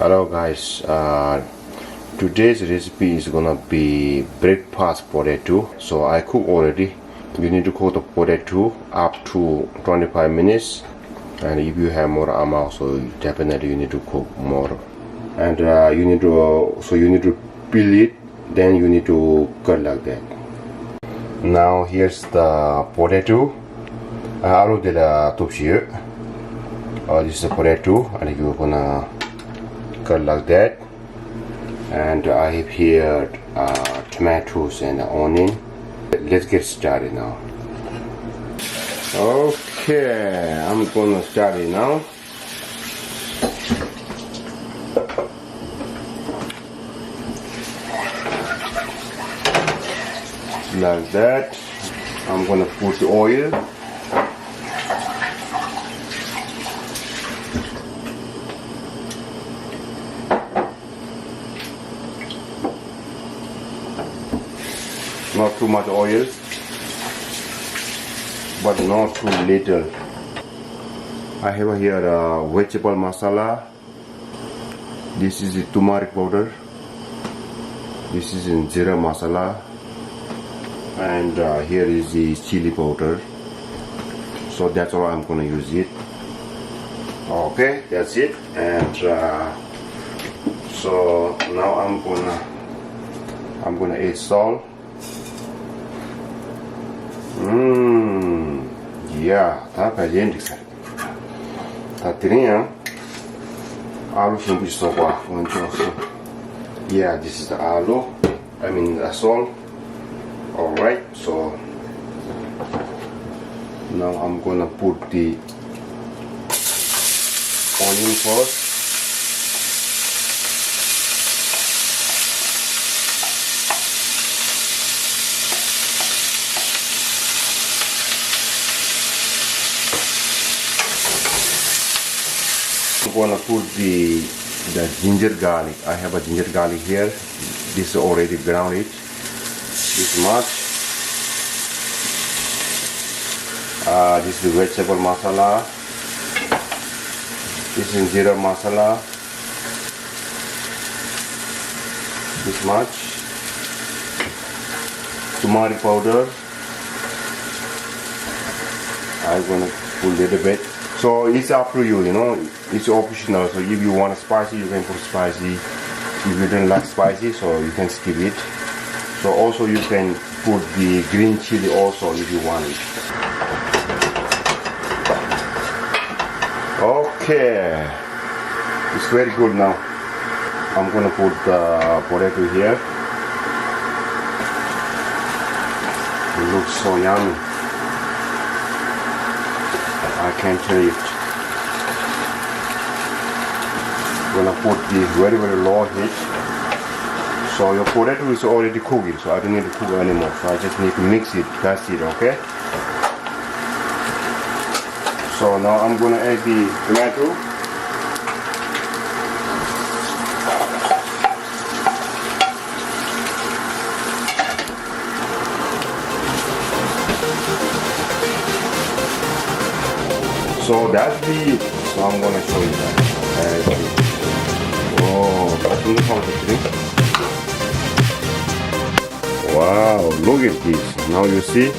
Hello guys, today's recipe is gonna be breakfast potato. So I cook already. You need to cook the potato up to 25 minutes, and if you have more amount, so definitely you need to cook more. And you need to peel it, then you need to cut like that. Now here's the potato. Alo Dum Spicy. This is the potato, and you're gonna cut like that. And I have here tomatoes and onion. Let's get started now. Okay, I'm gonna start it now. Like that. I'm gonna put the oil. Not too much oil, but not too little. I have here vegetable masala. This is the turmeric powder. This is in zira masala, and here is the chili powder. So that's all I'm gonna use it. Okay, that's it. And so now I'm gonna add salt. Yeah, tá caliente, cara. Tá trinha. Alo sempre estou com yeah, this is the alo. I mean the salt. Alright, so now I'm gonna put the onion first. I'm gonna put the ginger garlic. I have a ginger garlic here. This is already grounded. This much. This is vegetable masala. This is zira masala. This much. Turmeric powder. I'm gonna put a little bit. So it's up to you, it's optional. So if you want spicy, you can put spicy. If you don't like spicy, so you can skip it. So also you can put the green chili also if you want it. Okay, it's very good now. I'm gonna put the potato here. It looks so yummy. I can't tell it. I'm gonna put this very low heat. So your potato is already cooked, so I don't need to cook anymore. So I just need to mix it, that's it, okay? So now I'm gonna add the tomato. So that's the, so I'm gonna show you that. Oh, that's how to drink. Wow, look at this. Now you see